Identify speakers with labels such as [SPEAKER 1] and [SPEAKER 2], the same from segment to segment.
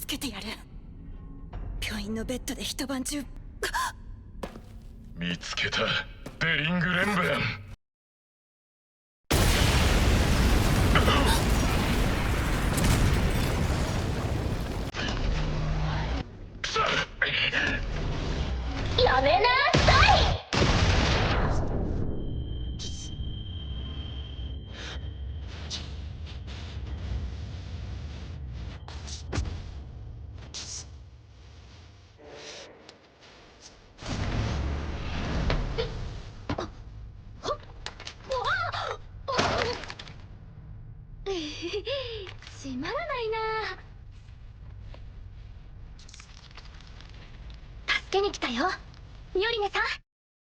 [SPEAKER 1] けてやる。病院のベッドで一晩中。
[SPEAKER 2] 見つけた。ベリングレンブラン。
[SPEAKER 3] やめなさい。閉まらないな。助けに来たよ、ミオリネさん。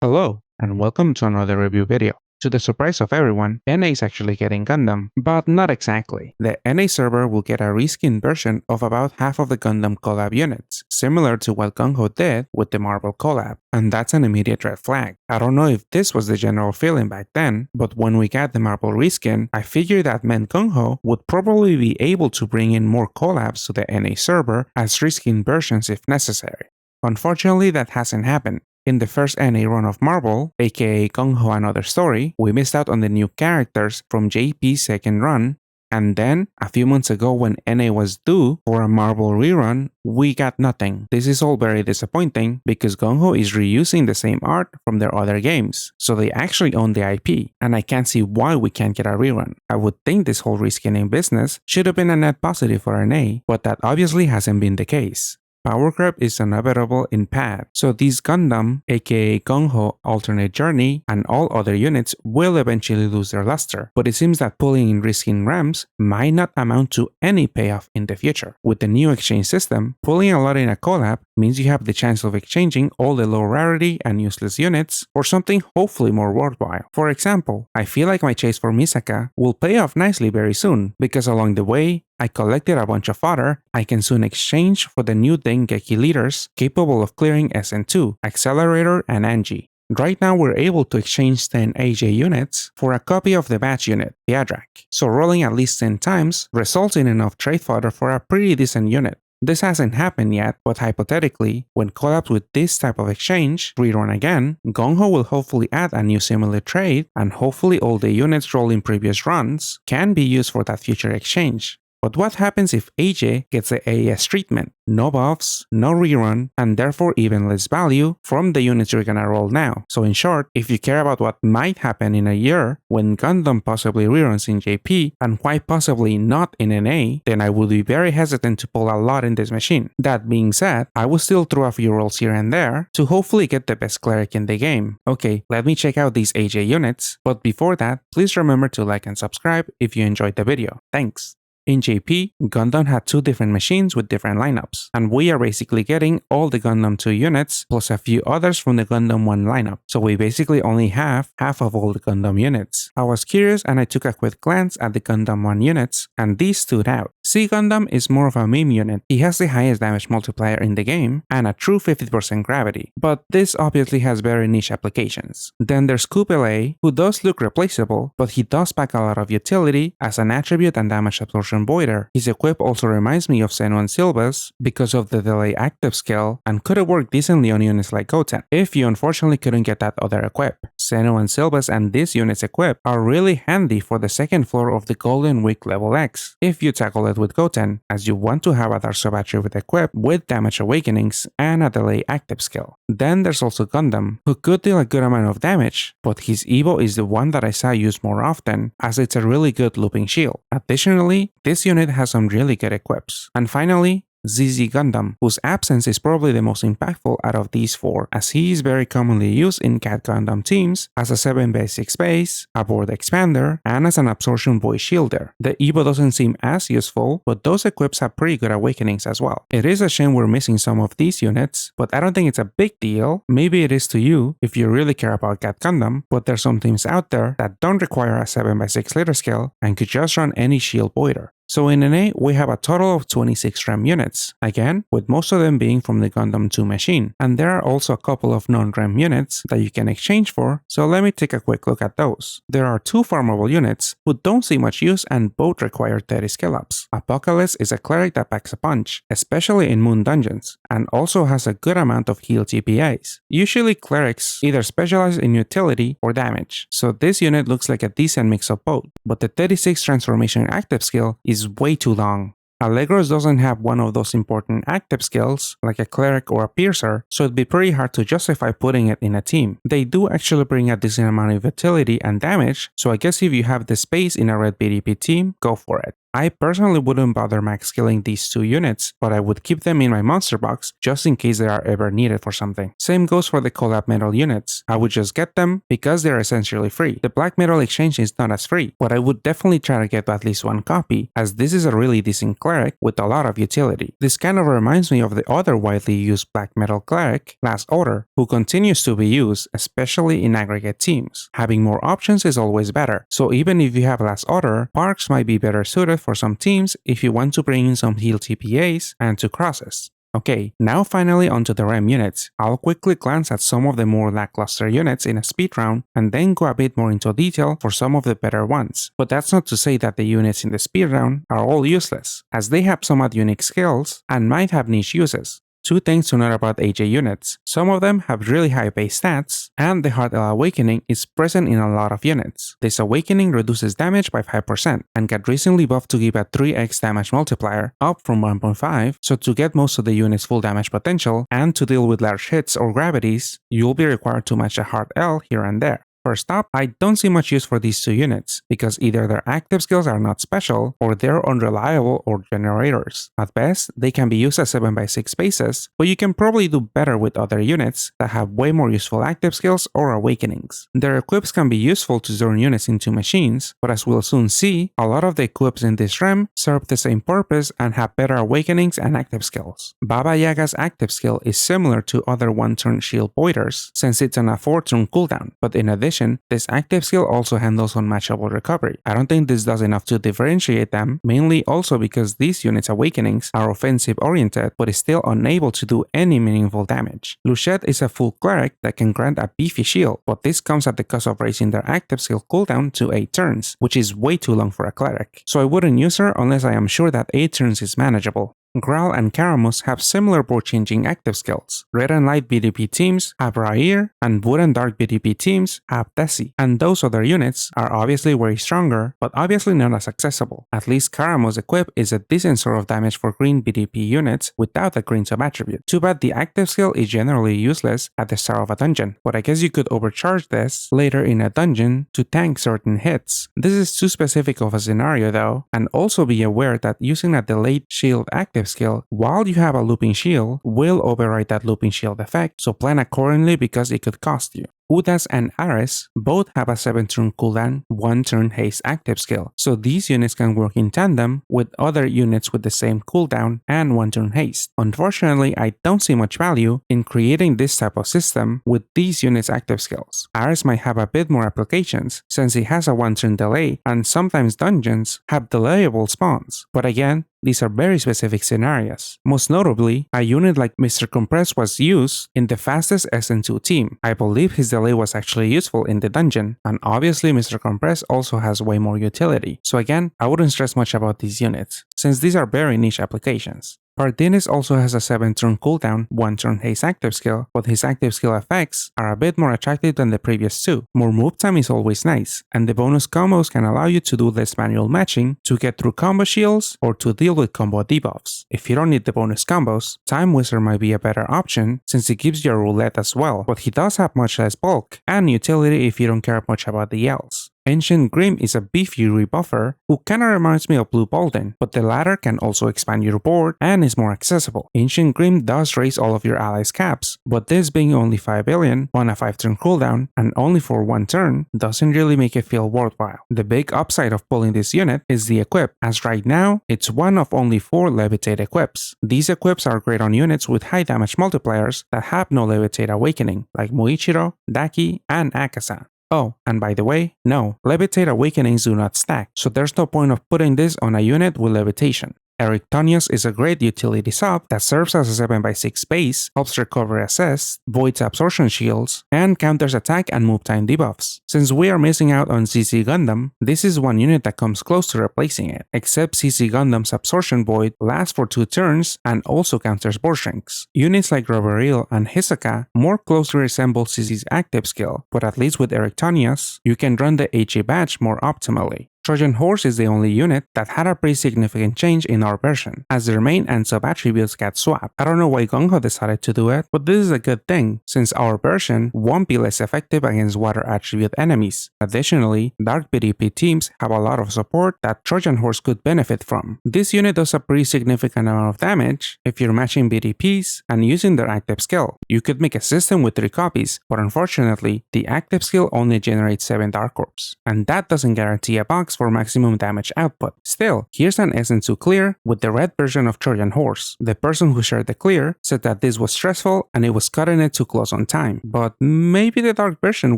[SPEAKER 4] Hello, and welcome to another review video. To the surprise of everyone, NA is actually getting Gundam, but not exactly. The NA server will get a reskin version of about half of the Gundam collab units, similar to what GungHo did with the Marvel collab, and that's an immediate red flag. I don't know if this was the general feeling back then, but when we got the Marvel reskin, I figured that meant GungHo would probably be able to bring in more collabs to the NA server as reskin versions if necessary. Unfortunately, that hasn't happened. In the first NA run of Marvel, aka GungHo Another Story, we missed out on the new characters from JP's second run, and then, a few months ago when NA was due for a Marvel rerun, we got nothing. This is all very disappointing because GungHo is reusing the same art from their other games, so they actually own the IP, and I can't see why we can't get a rerun. I would think this whole reskinning business should have been a net positive for NA, but that obviously hasn't been the case. Power creep is inevitable in PAD, so these Gundam, aka GungHo Alternate Journey, and all other units will eventually lose their luster, but it seems that pulling in risking REMs might not amount to any payoff in the future. With the new exchange system, pulling a lot in a collab means you have the chance of exchanging all the low rarity and useless units for something hopefully more worthwhile. For example, I feel like my chase for Misaka will pay off nicely very soon, because along the way, I collected a bunch of fodder I can soon exchange for the new Dengeki leaders capable of clearing SN2, Accelerator, and Angie. Right now we're able to exchange 10 AJ units for a copy of the batch unit, Fiadrak, so rolling at least 10 times results in enough trade fodder for a pretty decent unit. This hasn't happened yet, but hypothetically, when collabs with this type of exchange rerun again, GungHo will hopefully add a new similar trade, and hopefully all the units rolled in previous runs can be used for that future exchange. But what happens if AJ gets the AES treatment? No buffs, no rerun, and therefore even less value from the units you're gonna roll now. So in short, if you care about what might happen in a year when Gundam possibly reruns in JP and quite possibly not in NA, then I would be very hesitant to pull a lot in this machine. That being said, I will still throw a few rolls here and there to hopefully get the best cleric in the game. Okay, let me check out these AJ units, but before that, please remember to like and subscribe if you enjoyed the video. Thanks! In JP, Gundam had two different machines with different lineups, and we are basically getting all the Gundam 2 units plus a few others from the Gundam 1 lineup, so we basically only have half of all the Gundam units. I was curious and I took a quick glance at the Gundam 1 units, and these stood out. C Gundam is more of a meme unit. He has the highest damage multiplier in the game and a true 50% gravity, but this obviously has very niche applications. Then there's Coupele, who does look replaceable, but he does pack a lot of utility as an attribute and damage absorption Boider. His equip also reminds me of Zeno and Silva's because of the delay active skill and could have worked decently on units like Goten if you unfortunately couldn't get that other equip. Zeno and Silva's and this unit's equip are really handy for the second floor of the Golden Week level X if you tackle it with Goten, as you want to have a Darso attribute equip with damage awakenings and a delay active skill. Then there's also Gundam, who could deal a good amount of damage, but his Evo is the one that I saw used more often as it's a really good looping shield. Additionally, this unit has some really good equips. And finally, ZZ Gundam, whose absence is probably the most impactful out of these four, as he is very commonly used in Cat Gundam teams as a 7x6 base, a board expander, and as an absorption void shielder. The Evo doesn't seem as useful, but those equips have pretty good awakenings as well. It is a shame we're missing some of these units, but I don't think it's a big deal. Maybe it is to you if you really care about Cat Gundam, but there's some teams out there that don't require a 7x6 leader skill and could just run any shield voider. So in NA, we have a total of 26 REM units, again, with most of them being from the Gundam 2 machine, and there are also a couple of non-REM units that you can exchange for, so let me take a quick look at those. There are 2 farmable units who don't see much use and both require 30 skill ups. Apocalypse is a cleric that packs a punch, especially in moon dungeons, and also has a good amount of heal GPAs. Usually clerics either specialize in utility or damage, so this unit looks like a decent mix of both, but the 36 transformation active skill is way too long. Allegros doesn't have one of those important active skills, like a cleric or a piercer, so it'd be pretty hard to justify putting it in a team. They do actually bring a decent amount of utility and damage, so I guess if you have the space in a red BDP team, go for it. I personally wouldn't bother max skilling these 2 units, but I would keep them in my monster box just in case they are ever needed for something. Same goes for the collab metal units. I would just get them because they're essentially free. The black metal exchange is not as free, but I would definitely try to get at least 1 copy, as this is a really decent cleric with a lot of utility. This kind of reminds me of the other widely used black metal cleric, Last Order, who continues to be used, especially in aggregate teams. Having more options is always better, so even if you have Last Order, Parks might be better suited for some teams if you want to bring in some heal TPAs and 2 crosses. Okay, now finally onto the REM units. I'll quickly glance at some of the more lackluster units in a speed round and then go a bit more into detail for some of the better ones. But that's not to say that the units in the speed round are all useless, as they have somewhat unique skills and might have niche uses. 2 things to note about AJ units. Some of them have really high base stats, and the Heart L Awakening is present in a lot of units. This awakening reduces damage by 5% and got recently buffed to give a 3x damage multiplier, up from 1.5, so to get most of the unit's full damage potential and to deal with large hits or gravities, you'll be required to match a Heart L here and there. First up, I don't see much use for these 2 units, because either their active skills are not special, or they're unreliable or generators. At best, they can be used as 7x6 bases, but you can probably do better with other units that have way more useful active skills or awakenings. Their equips can be useful to turn units into machines, but as we'll soon see, a lot of the equips in this REM serve the same purpose and have better awakenings and active skills. Baba Yaga's active skill is similar to other 1-turn shield voiders, since it's on a 4-turn cooldown, but in addition, this active skill also handles unmatchable recovery. I don't think this does enough to differentiate them, mainly also because these units' awakenings are offensive oriented but is still unable to do any meaningful damage. Luchette is a full cleric that can grant a beefy shield, but this comes at the cost of raising their active skill cooldown to 8 turns, which is way too long for a cleric. So I wouldn't use her unless I am sure that 8 turns is manageable. Graal and Caramus have similar board-changing active skills. Red and Light BDP teams have Rair, and Wood and Dark BDP teams have Tessie, and those other units are obviously way stronger, but obviously not as accessible. At least Caramus' equip is a decent sort of damage for green BDP units without a green sub-attribute. Too bad the active skill is generally useless at the start of a dungeon, but I guess you could overcharge this later in a dungeon to tank certain hits. This is too specific of a scenario though, and also be aware that using a delayed shield active skill while you have a looping shield will override that looping shield effect, so plan accordingly because it could cost you. Udas and Ares both have a 7-turn cooldown, 1-turn haste active skill, so these units can work in tandem with other units with the same cooldown and 1-turn haste. Unfortunately, I don't see much value in creating this type of system with these units' active skills. Ares might have a bit more applications since it has a 1-turn delay, and sometimes dungeons have delayable spawns, but again, these are very specific scenarios. Most notably, a unit like Mr. Compress was used in the fastest SN2 team. I believe his delay was actually useful in the dungeon, and obviously Mr. Compress also has way more utility. So again, I wouldn't stress much about these units, since these are very niche applications. Pardinis also has a 7-turn cooldown, 1-turn haste active skill, but his active skill effects are a bit more attractive than the previous 2. More move time is always nice, and the bonus combos can allow you to do less manual matching to get through combo shields or to deal with combo debuffs. If you don't need the bonus combos, Time Wizard might be a better option since it gives you a roulette as well, but he does have much less bulk and utility if you don't care much about the else. Ancient Grim is a beefy rebuffer who kinda reminds me of Blue Bolden, but the latter can also expand your board and is more accessible. Ancient Grim does raise all of your allies' caps, but this being only 5 billion on a 5-turn cooldown and only for 1 turn doesn't really make it feel worthwhile. The big upside of pulling this unit is the equip, as right now it's one of only 4 levitate equips. These equips are great on units with high damage multipliers that have no levitate awakening, like Muichiro, Daki, and Akaza. Oh, and by the way, no, Levitate Awakenings do not stack, so there's no point of putting this on a unit with Levitation. Hecatoncheires is a great utility sub that serves as a 7x6 base, helps recover assist, voids absorption shields, and counters attack and move time debuffs. Since we are missing out on CC Gundam, this is one unit that comes close to replacing it, except CC Gundam's absorption void lasts for 2 turns and also counters board shrinks. Units like Roberil and Hisoka more closely resemble CC's active skill, but at least with Hecatoncheires, you can run the HA badge more optimally. Trojan Horse is the only unit that had a pretty significant change in our version, as their main and sub-attributes got swapped. I don't know why GungHo decided to do it, but this is a good thing, since our version won't be less effective against water attribute enemies. Additionally, Dark BDP teams have a lot of support that Trojan Horse could benefit from. This unit does a pretty significant amount of damage if you're matching BDPs and using their active skill. You could make a system with 3 copies, but unfortunately, the active skill only generates 7 Dark Orbs, and that doesn't guarantee a box for maximum damage output. Still, here's an SN2 clear with the red version of Trojan Horse. The person who shared the clear said that this was stressful and it was cutting it too close on time, but maybe the dark version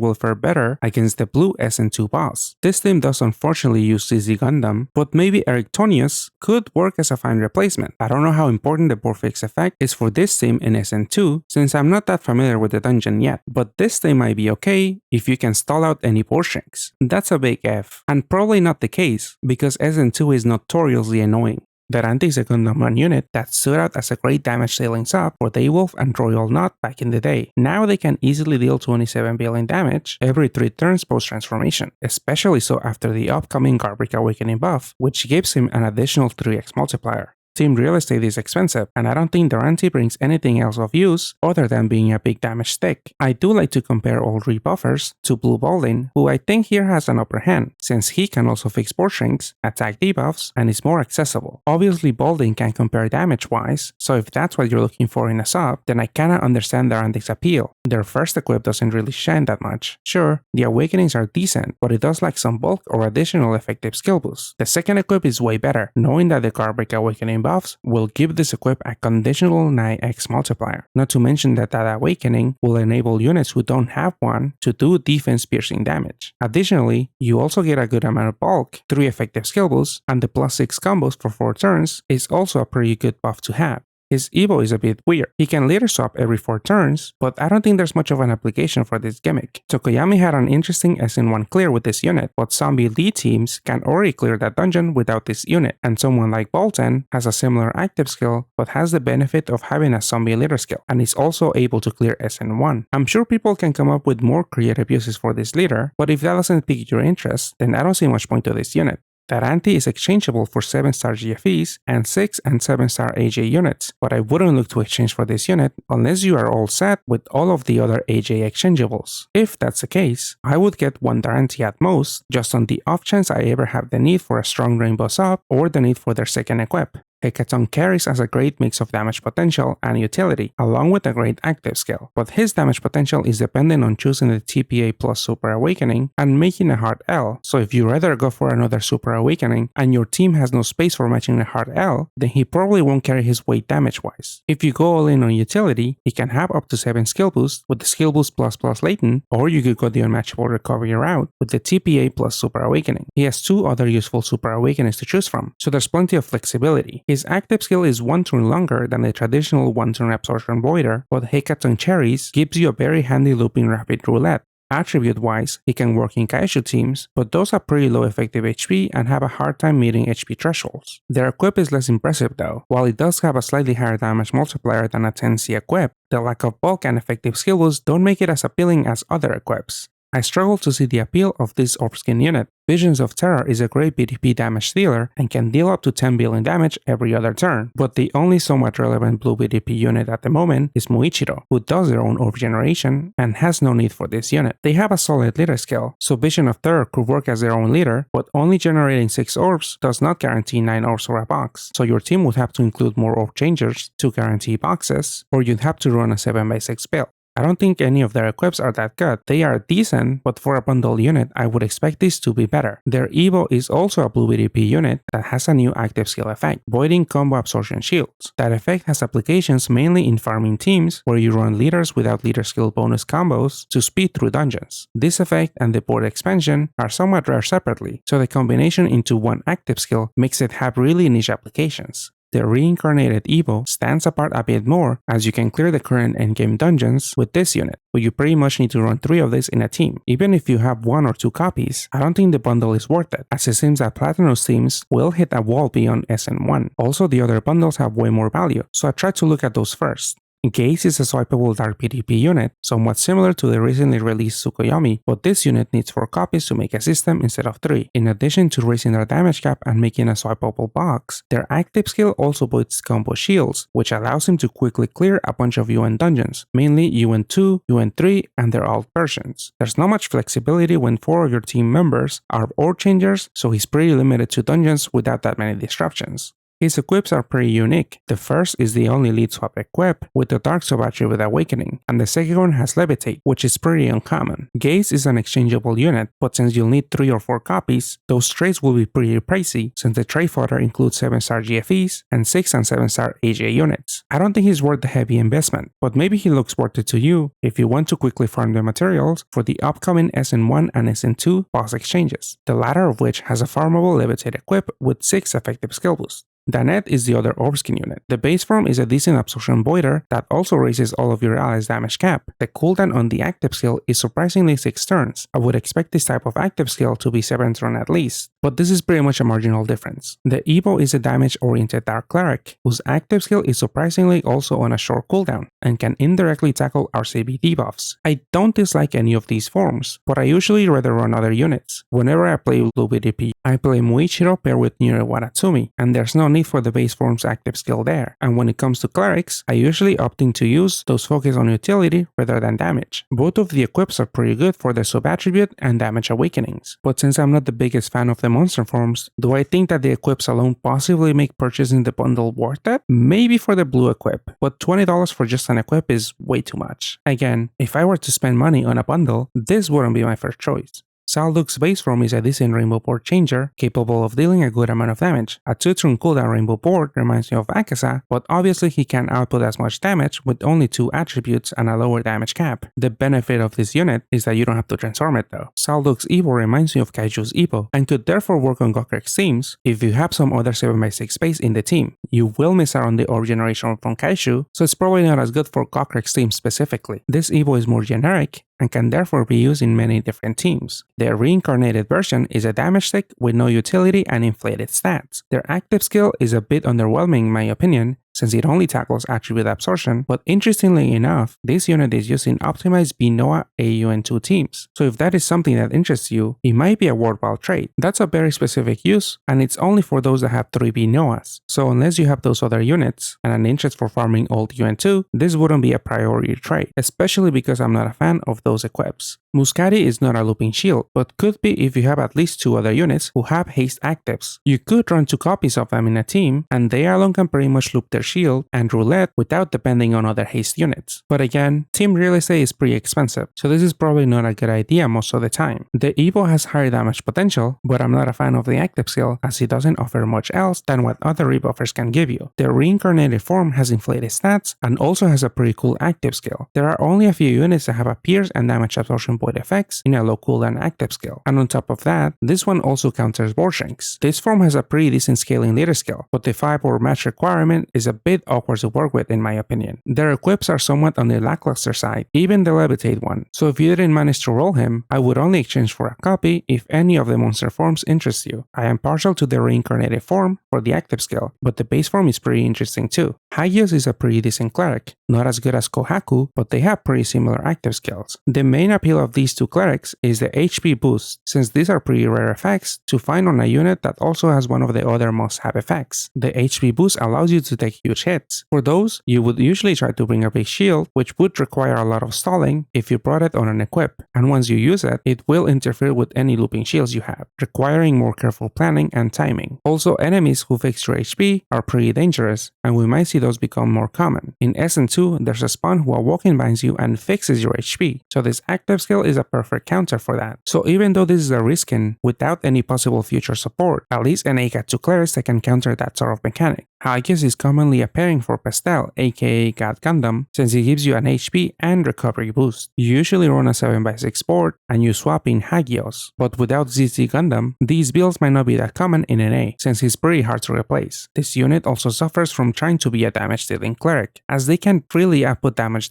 [SPEAKER 4] will fare better against the blue SN2 boss. This team does unfortunately use CZ Gundam, but maybe Hecatoncheires could work as a fine replacement. I don't know how important the board fix effect is for this team in SN2 since I'm not that familiar with the dungeon yet, but this team might be okay if you can stall out any board shrinks. That's a big F, and probably not the case, because SN2 is notoriously annoying. Daranti is a Gundam 1 unit that stood out as a great damage dealing sub for Daewolf and Royal Knot back in the day. Now they can easily deal 27 billion damage every 3 turns post-transformation, especially so after the upcoming Garbage Awakening buff, which gives him an additional 3x multiplier. Team real estate is expensive, and I don't think Daranti brings anything else of use other than being a big damage stick. I do like to compare all rebuffers to Blue Balding, who I think here has an upper hand, since he can also fix board shrinks, attack debuffs, and is more accessible. Obviously Balding can compare damage-wise, so if that's what you're looking for in a sub, then I kinda understand Daranti's appeal. Their first equip doesn't really shine that much. Sure, the awakenings are decent, but it does lack some bulk or additional effective skill boost. The second equip is way better, knowing that the Garbage Awakening buffs will give this equip a conditional 9x multiplier. Not to mention that awakening will enable units who don't have one to do defense piercing damage. Additionally, you also get a good amount of bulk, 3 effective skill boosts, and the +6 combos for 4 turns is also a pretty good buff to have. His Evo is a bit weird. He can leader swap every 4 turns, but I don't think there's much of an application for this gimmick. Tokoyami had an interesting SN1 clear with this unit, but zombie lead teams can already clear that dungeon without this unit, and someone like Bolton has a similar active skill, but has the benefit of having a zombie leader skill, and is also able to clear SN1. I'm sure people can come up with more creative uses for this leader, but if that doesn't pique your interest, then I don't see much point to this unit. Daranti is exchangeable for 7-star GFEs and 6 and 7-star AJ units, but I wouldn't look to exchange for this unit unless you are all set with all of the other AJ exchangeables. If that's the case, I would get one Daranti at most, just on the off chance I ever have the need for a strong rainbow sub or the need for their second equip. Hecatoncheires has a great mix of damage potential and utility, along with a great active skill, but his damage potential is dependent on choosing the TPA plus Super Awakening and making a hard L, so if you rather go for another Super Awakening and your team has no space for matching a hard L, then he probably won't carry his weight damage-wise. If you go all in on utility, he can have up to 7 skill boosts with the skill boost plus latent, or you could go the unmatchable recovery route with the TPA plus Super Awakening. He has 2 other useful Super Awakenings to choose from, so there's plenty of flexibility. His active skill is 1 turn longer than the traditional 1 turn absorption voider, but Hecatoncheires gives you a very handy looping rapid roulette. Attribute-wise, he can work in Kaiju teams, but those have pretty low effective HP and have a hard time meeting HP thresholds. Their equip is less impressive though. While it does have a slightly higher damage multiplier than a 10C equip, the lack of bulk and effective skill boosts don't make it as appealing as other equips. I struggle to see the appeal of this Orbskin unit. Visions of Terror is a great BDP damage dealer and can deal up to 10 billion damage every other turn, but the only somewhat relevant blue BDP unit at the moment is Muichiro, who does their own orb generation and has no need for this unit. They have a solid leader skill, so Vision of Terror could work as their own leader, but only generating 6 orbs does not guarantee 9 orbs for a box, so your team would have to include more orb changers to guarantee boxes, or you'd have to run a 7x6 build. I don't think any of their equips are that good. They are decent, but for a bundle unit, I would expect this to be better. Their Evo is also a blue BDP unit that has a new active skill effect, voiding combo absorption shields. That effect has applications mainly in farming teams where you run leaders without leader skill bonus combos to speed through dungeons. This effect and the board expansion are somewhat rare separately, so the combination into one active skill makes it have really niche applications. The reincarnated Evo stands apart a bit more as you can clear the current endgame dungeons with this unit, but you pretty much need to run 3 of these in a team. Even if you have 1 or 2 copies, I don't think the bundle is worth it, as it seems that Platinum's teams will hit a wall beyond SN1. Also, the other bundles have way more value, so I tried to look at those first. Ghaies is a swipeable dark PvP unit, somewhat similar to the recently released Tsukuyomi, but this unit needs 4 copies to make a system instead of 3. In addition to raising their damage cap and making a swipeable box, their active skill also voids combo shields, which allows him to quickly clear a bunch of UN dungeons, mainly UN2, UN3, and their alt versions. There's not much flexibility when 4 of your team members are org changers, so he's pretty limited to dungeons without that many disruptions. His equips are pretty unique. The first is the only lead swap equip with the Dark Sub-attribute with Awakening, and the second one has Levitate, which is pretty uncommon. Ghaies is an exchangeable unit, but since you'll need 3 or 4 copies, those trades will be pretty pricey since the trade fodder includes 7-star GFEs and 6 and 7-star AJ units. I don't think he's worth the heavy investment, but maybe he looks worth it to you if you want to quickly farm the materials for the upcoming SN1 and SN2 boss exchanges, the latter of which has a farmable Levitate equip with 6 effective skill boosts. Danet is the other Orskin unit. The base form is a decent absorption voider that also raises all of your allies' damage cap. The cooldown on the active skill is surprisingly 6 turns. I would expect this type of active skill to be 7 turns at least, but this is pretty much a marginal difference. The Evo is a damage-oriented Dark Cleric, whose active skill is surprisingly also on a short cooldown, and can indirectly tackle RCB debuffs. I don't dislike any of these forms, but I usually rather run other units. Whenever I play Blue BDP, I play Muichiro paired with Niro Watatsumi, and there's no need for the base form's active skill there. And when it comes to clerics, I usually opt in to use those focus on utility rather than damage. Both of the equips are pretty good for the sub-attribute and damage awakenings, but since I'm not the biggest fan of the monster forms, do I think that the equips alone possibly make purchasing the bundle worth it? Maybe for the blue equip, but $20 for just an equip is way too much. Again, if I were to spend money on a bundle, this wouldn't be my first choice. Zalduke's base form is a decent rainbow board changer, capable of dealing a good amount of damage. A 2-turn cooldown rainbow board reminds me of Akaza, but obviously he can't output as much damage with only 2 attributes and a lower damage cap. The benefit of this unit is that you don't have to transform it though. Zalduke's Evo reminds me of Kaiju's Evo, and could therefore work on Gokrek's teams if you have some other 7x6 space in the team. You will miss out on the orb generation from Kaiju, so it's probably not as good for Gokrek's team specifically. This Evo is more generic, and can therefore be used in many different teams. Their reincarnated version is a damage stick with no utility and inflated stats. Their active skill is a bit underwhelming in my opinion, since it only tackles attribute absorption, but interestingly enough, this unit is used in optimized BNOA AUN2 teams, so if that is something that interests you, it might be a worthwhile trade. That's a very specific use, and it's only for those that have 3 BNOAs, so unless you have those other units and an interest for farming old UN2, this wouldn't be a priority trade, especially because I'm not a fan of those equips. Muscari is not a looping shield, but could be if you have at least 2 other units who have haste actives. You could run 2 copies of them in a team, and they alone can pretty much loop their shield and roulette without depending on other haste units. But again, team real estate is pretty expensive, so this is probably not a good idea most of the time. The Evo has higher damage potential, but I'm not a fan of the active skill as it doesn't offer much else than what other rebuffers can give you. The reincarnated form has inflated stats and also has a pretty cool active skill. There are only a few units that have a pierce and damage absorption void effects in a low cooldown active skill, and on top of that, this one also counters Borshanks. This form has a pretty decent scaling leader skill, but the 5 or match requirement is a bit awkward to work with in my opinion. Their equips are somewhat on the lackluster side, even the Levitate one, so if you didn't manage to roll him, I would only exchange for a copy if any of the monster forms interest you. I am partial to the reincarnated form for the active skill, but the base form is pretty interesting too. Hagios is a pretty decent cleric, not as good as Kohaku, but they have pretty similar active skills. The main appeal of these 2 clerics is the HP boost, since these are pretty rare effects to find on a unit that also has one of the other must-have effects. The HP boost allows you to take huge hits. For those, you would usually try to bring a big shield, which would require a lot of stalling if you brought it on an equip, and once you use it, it will interfere with any looping shields you have, requiring more careful planning and timing. Also, enemies who fix your HP are pretty dangerous, and we might see does become more common. In SN2, there's a spawn who walking binds you and fixes your HP, so this active skill is a perfect counter for that. So even though this is a Reskin without any possible future support, at least NA got 2 clerics that can counter that sort of mechanic. Hagios is commonly a pairing for Pastell, aka God Gundam, since he gives you an HP and recovery boost. You usually run a 7x6 board and you swap in Hagios, but without ZZ Gundam, these builds might not be that common in NA, since he's pretty hard to replace. This unit also suffers from trying to be a damage dealing cleric, as they can't really output damage,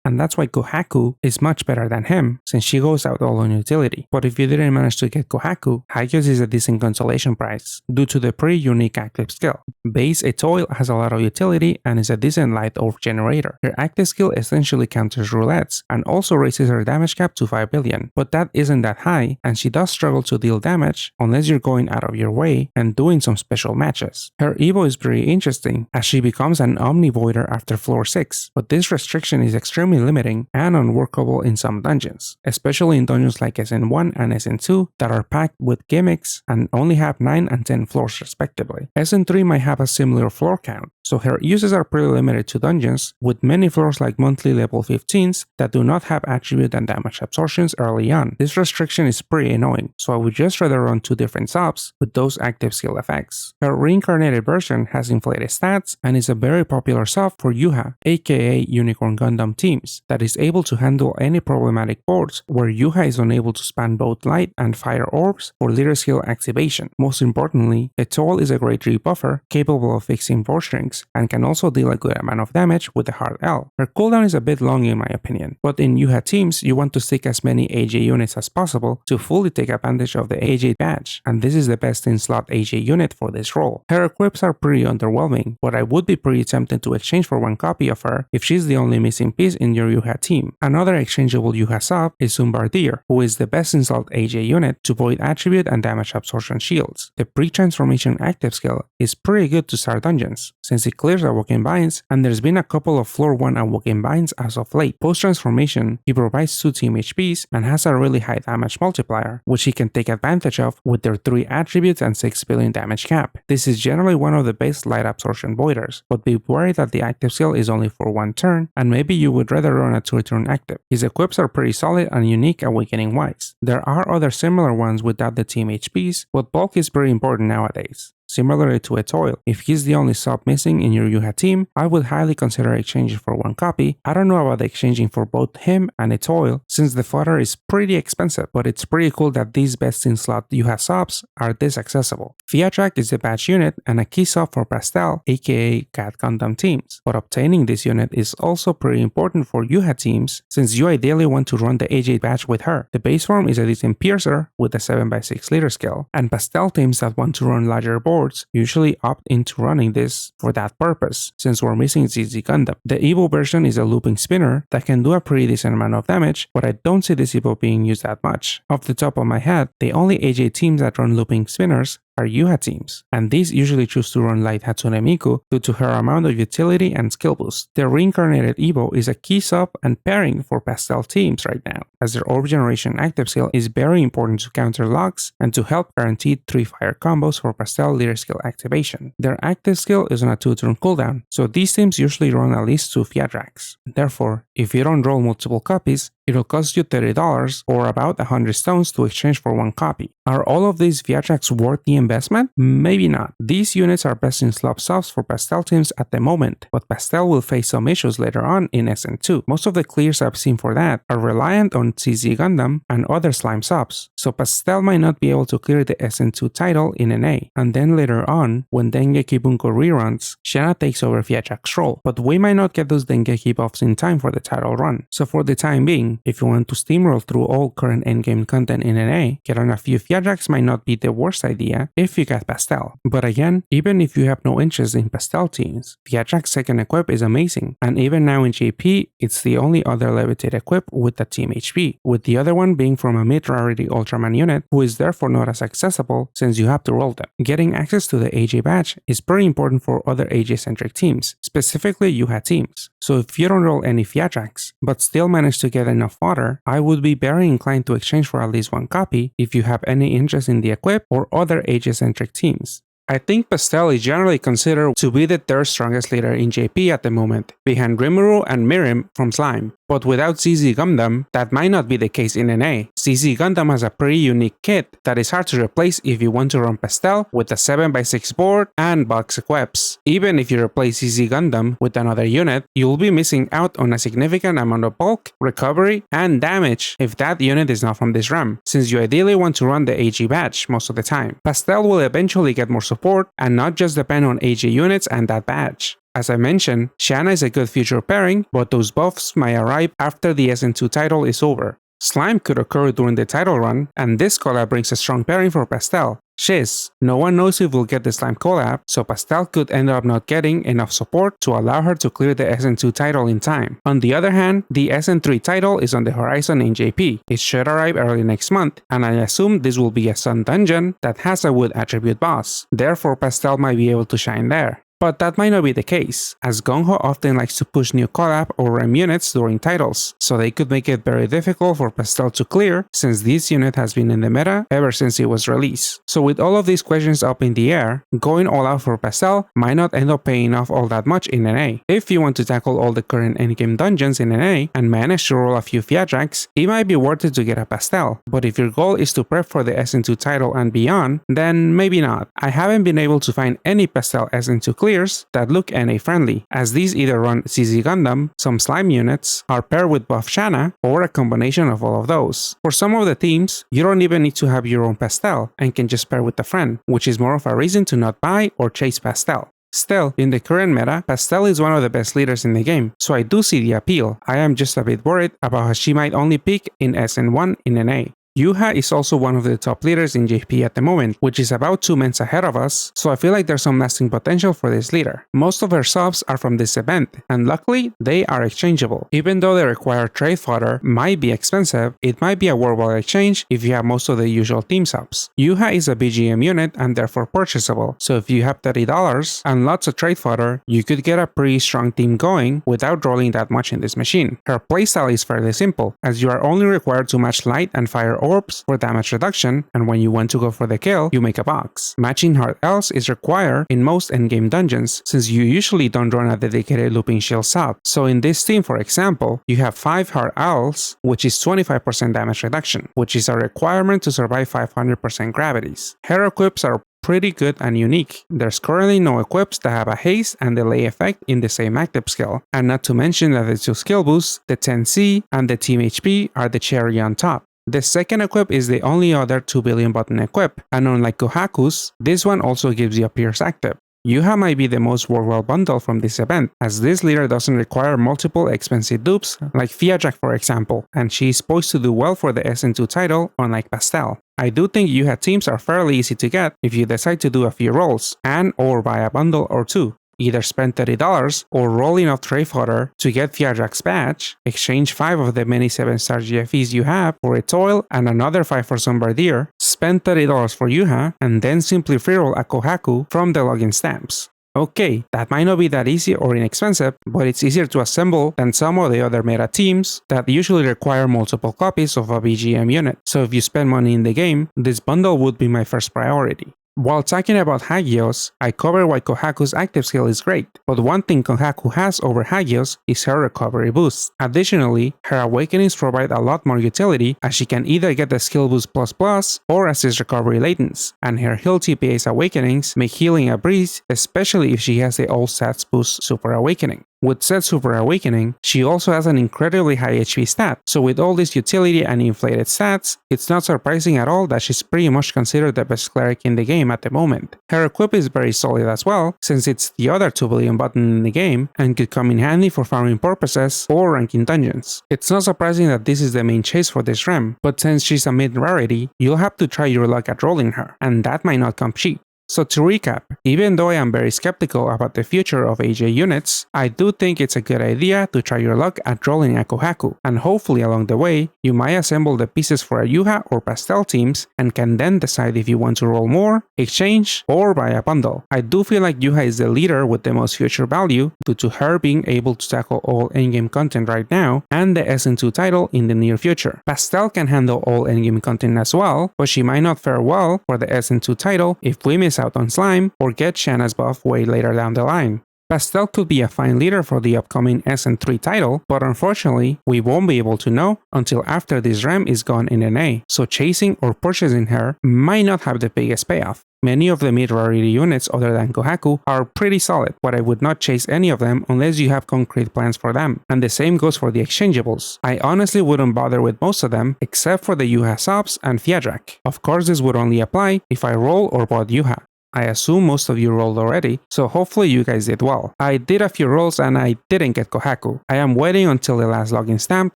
[SPEAKER 4] and that's why Kohaku is much better than him, since she goes out all on utility. But if you didn't manage to get Kohaku, Hagios is a decent consolation price, due to the pretty unique active skill. Base Etoile has a lot of utility and is a decent light orb generator. Her active skill essentially counters roulettes and also raises her damage cap to 5 billion, but that isn't that high and she does struggle to deal damage unless you're going out of your way and doing some special matches. Her evo is pretty interesting as she becomes an omnivoider after floor 6, but this restriction is extremely limiting and unworkable in some dungeons, especially in dungeons like SN1 and SN2 that are packed with gimmicks and only have 9 and 10 floors respectively. SN3 might have a similar floor count, so her uses are pretty limited to dungeons, with many floors like monthly level 15s that do not have attribute and damage absorptions early on. This restriction is pretty annoying, so I would just rather run 2 different subs with those active skill effects. Her reincarnated version has inflated stats and is a very popular sub for Yuha, aka Unicorn Gundam teams, that is able to handle any problematic boards where Yuha is unable to span both light and fire orbs for leader skill activation. Most importantly, Etoile is a great rebuffer capable of fixing board strings and can also deal a good amount of damage with the hard L. Her cooldown is a bit long in my opinion, but in Yuha teams you want to stick as many AJ units as possible to fully take advantage of the AJ badge, and this is the best in slot AJ unit for this role. Her equips are pretty underwhelming, but I would be pretty tempted to exchange for 1 copy of her if she's the only missing piece in your Yuha team. Another exchangeable Yuha sub is Zumbardier, who is the best in slot AJ unit to void attribute and damage absorption shields. The pre-transformation active skill is pretty good to start dungeons, since it clears awoken binds, and there's been a couple of floor 1 awoken binds as of late. Post-transformation, he provides 2 team HPs and has a really high damage multiplier, which he can take advantage of with their 3 attributes and 6 billion damage cap. This is generally one of the best light absorption voiders, but be worried that the active skill is only for 1 turn, and maybe you would rather run a 2-turn active. His equips are pretty solid and unique awakening wise. There are other similar ones without the team HPs, but bulk is pretty important nowadays. Similarly to Etoile, if he's the only sub missing in your Yuha team, I would highly consider exchanging for 1 copy. I don't know about exchanging for both him and Etoile, since the fodder is pretty expensive, but it's pretty cool that these best in slot Yuha subs are this accessible. Fiadrak is a badge unit and a key sub for Pastell, aka God Gundam teams, but obtaining this unit is also pretty important for Yuha teams, since you ideally want to run the AJ badge with her. The base form is a decent piercer with a 7x6 leader skill, and Pastell teams that want to run larger boards usually opt into running this for that purpose, since we're missing ZZ Gundam. The Evo version is a looping spinner that can do a pretty decent amount of damage, but I don't see this Evo being used that much. Off the top of my head, the only AJ teams that run looping spinners are Yuha teams, and these usually choose to run light Hatsune Miku due to her amount of utility and skill boost. The reincarnated Evo is a key sub and pairing for Pastell teams right now, as their orb generation active skill is very important to counter locks and to help guarantee 3 fire combos for Pastell leader skill activation. Their active skill is on a 2-turn cooldown, so these teams usually run at least 2 Fiadraks. Therefore, if you don't roll multiple copies, it'll cost you $30 or about 100 stones to exchange for 1 copy. Are all of these Fiadraks worth the investment? Maybe not. These units are best in slop subs for Pastell teams at the moment, but Pastell will face some issues later on in SN2. Most of the clears I've seen for that are reliant on ZZ Gundam and other slime subs, so Pastell might not be able to clear the SN2 title in NA, and then later on, when Dengeki Bunko reruns, Shanna takes over Fiadrak's role, but we might not get those Dengeki buffs in time for the title run. So for the time being, if you want to steamroll through all current endgame content in NA, get on a few Fiadraks might not be the worst idea if you get Pastell. But again, even if you have no interest in Pastell teams, Fiadrak's second equip is amazing, and even now in JP, it's the only other levitate equip with the team HP, with the other one being from a mid-rarity Ultraman unit who is therefore not as accessible since you have to roll them. Getting access to the AJ badge is pretty important for other AJ-centric teams, specifically Yuha teams. So if you don't roll any Fiadraks, but still manage to get enough fodder, I would be very inclined to exchange for at least 1 copy if you have any interest in the equip or other AJ-centric teams. I think Pastell is generally considered to be the third strongest leader in JP at the moment, behind Rimuru and Mirim from Slime. But without ZZ Gundam, that might not be the case in NA. ZZ Gundam has a pretty unique kit that is hard to replace if you want to run Pastell with a 7x6 board and box equips. Even if you replace ZZ Gundam with another unit, you'll be missing out on a significant amount of bulk, recovery, and damage if that unit is not from this REM, since you ideally want to run the AG badge most of the time. Pastell will eventually get more support and not just depend on AG units and that badge. As I mentioned, Shanna is a good future pairing, but those buffs might arrive after the SN2 title is over. Slime could occur during the title run, and this collab brings a strong pairing for Pastell. Shiz, no one knows if we'll get the Slime collab, so Pastell could end up not getting enough support to allow her to clear the SN2 title in time. On the other hand, the SN3 title is on the horizon in JP. It should arrive early next month, and I assume this will be a Sun dungeon that has a wood attribute boss. Therefore, Pastell might be able to shine there. But that might not be the case, as GungHo often likes to push new collab or REM units during titles, so they could make it very difficult for Pastell to clear since this unit has been in the meta ever since it was released. So with all of these questions up in the air, going all out for Pastell might not end up paying off all that much in NA. If you want to tackle all the current endgame dungeons in NA and manage to roll a few Fiadraks, it might be worth it to get a Pastell, but if your goal is to prep for the SN2 title and beyond, then maybe not. I haven't been able to find any Pastell SN2 clears that look NA friendly, as these either run ZZ Gundam, some Slime units, are paired with buff Shanna, or a combination of all of those. For some of the teams, you don't even need to have your own Pastell and can just pair with a friend, which is more of a reason to not buy or chase Pastell. Still, in the current meta, Pastell is one of the best leaders in the game, so I do see the appeal. I am just a bit worried about how she might only peak in SN1 in NA. Yuha is also one of the top leaders in JP at the moment, which is about 2 months ahead of us, so I feel like there's some lasting potential for this leader. Most of her subs are from this event, and luckily, they are exchangeable. Even though the required trade fodder might be expensive, it might be a worthwhile exchange if you have most of the usual team subs. Yuha is a BGM unit and therefore purchasable, so if you have $30 and lots of trade fodder, you could get a pretty strong team going without rolling that much in this machine. Her playstyle is fairly simple, as you are only required to match light and fire orbs for damage reduction, and when you want to go for the kill, you make a box. Matching hard Ls is required in most endgame dungeons, since you usually don't run a dedicated looping shield sub. So in this team, for example, you have 5 hard Ls, which is 25% damage reduction, which is a requirement to survive 500% gravities. Her equips are pretty good and unique. There's currently no equips that have a haste and delay effect in the same active skill, and not to mention that the 2 skill boosts, the 10C and the team HP, are the cherry on top. The second equip is the only other 2 billion button equip, and unlike Kohaku's, this one also gives you a Pierce active. Yuha might be the most worthwhile bundle from this event, as this leader doesn't require multiple expensive dupes like Fiadrak for example, and she is poised to do well for the SN2 title unlike Pastell. I do think Yuha teams are fairly easy to get if you decide to do a few rolls and or buy a bundle or two. Either spend $30 or roll enough trade fodder to get Fiadrak's badge, exchange 5 of the many 7-star GFEs you have for Etoile and another 5 for Zumbardier, spend $30 for Yuha, and then simply free-roll a Kohaku from the login stamps. Okay, that might not be that easy or inexpensive, but it's easier to assemble than some of the other meta teams that usually require multiple copies of a BGM unit, so if you spend money in the game, this bundle would be my first priority. While talking about Hagios, I covered why Kohaku's active skill is great, but one thing Kohaku has over Hagios is her recovery boost. Additionally, her awakenings provide a lot more utility, as she can either get the skill boost plus or assist recovery latents, and her heal TPA's awakenings make healing a breeze, especially if she has the all stats boost super awakening. With said super awakening, she also has an incredibly high HP stat, so with all this utility and inflated stats, it's not surprising at all that she's pretty much considered the best cleric in the game at the moment. Her equip is very solid as well, since it's the other 2 billion button in the game and could come in handy for farming purposes or ranking dungeons. It's not surprising that this is the main chase for this REM, but since she's a mid rarity, you'll have to try your luck at rolling her, and that might not come cheap. So to recap, even though I am very skeptical about the future of AJ units, I do think it's a good idea to try your luck at rolling a Kohaku, and hopefully along the way, you might assemble the pieces for a Yuha or Pastell teams and can then decide if you want to roll more, exchange, or buy a bundle. I do feel like Yuha is the leader with the most future value due to her being able to tackle all endgame content right now and the SN2 title in the near future. Pastell can handle all endgame content as well, but she might not fare well for the SN2 title if we miss miss out on Slime or get Shanna's buff way later down the line. Pastell could be a fine leader for the upcoming SN3 title, but unfortunately, we won't be able to know until after this REM is gone in NA, so chasing or purchasing her might not have the biggest payoff. Many of the mid-rarity units other than Kohaku are pretty solid, but I would not chase any of them unless you have concrete plans for them, and the same goes for the exchangeables. I honestly wouldn't bother with most of them, except for the Yuha subs and Fiadrak. Of course this would only apply if I roll or bought Yuha. I assume most of you rolled already, so hopefully you guys did well. I did a few rolls and I didn't get Kohaku. I am waiting until the last login stamp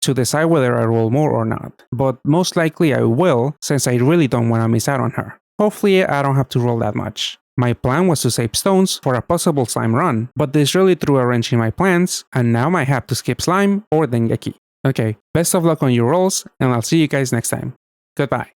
[SPEAKER 4] to decide whether I roll more or not, but most likely I will since I really don't want to miss out on her. Hopefully I don't have to roll that much. My plan was to save stones for a possible slime run, but this really threw a wrench in my plans, and now I have to skip slime or Dengeki. Okay, best of luck on your rolls, and I'll see you guys next time. Goodbye.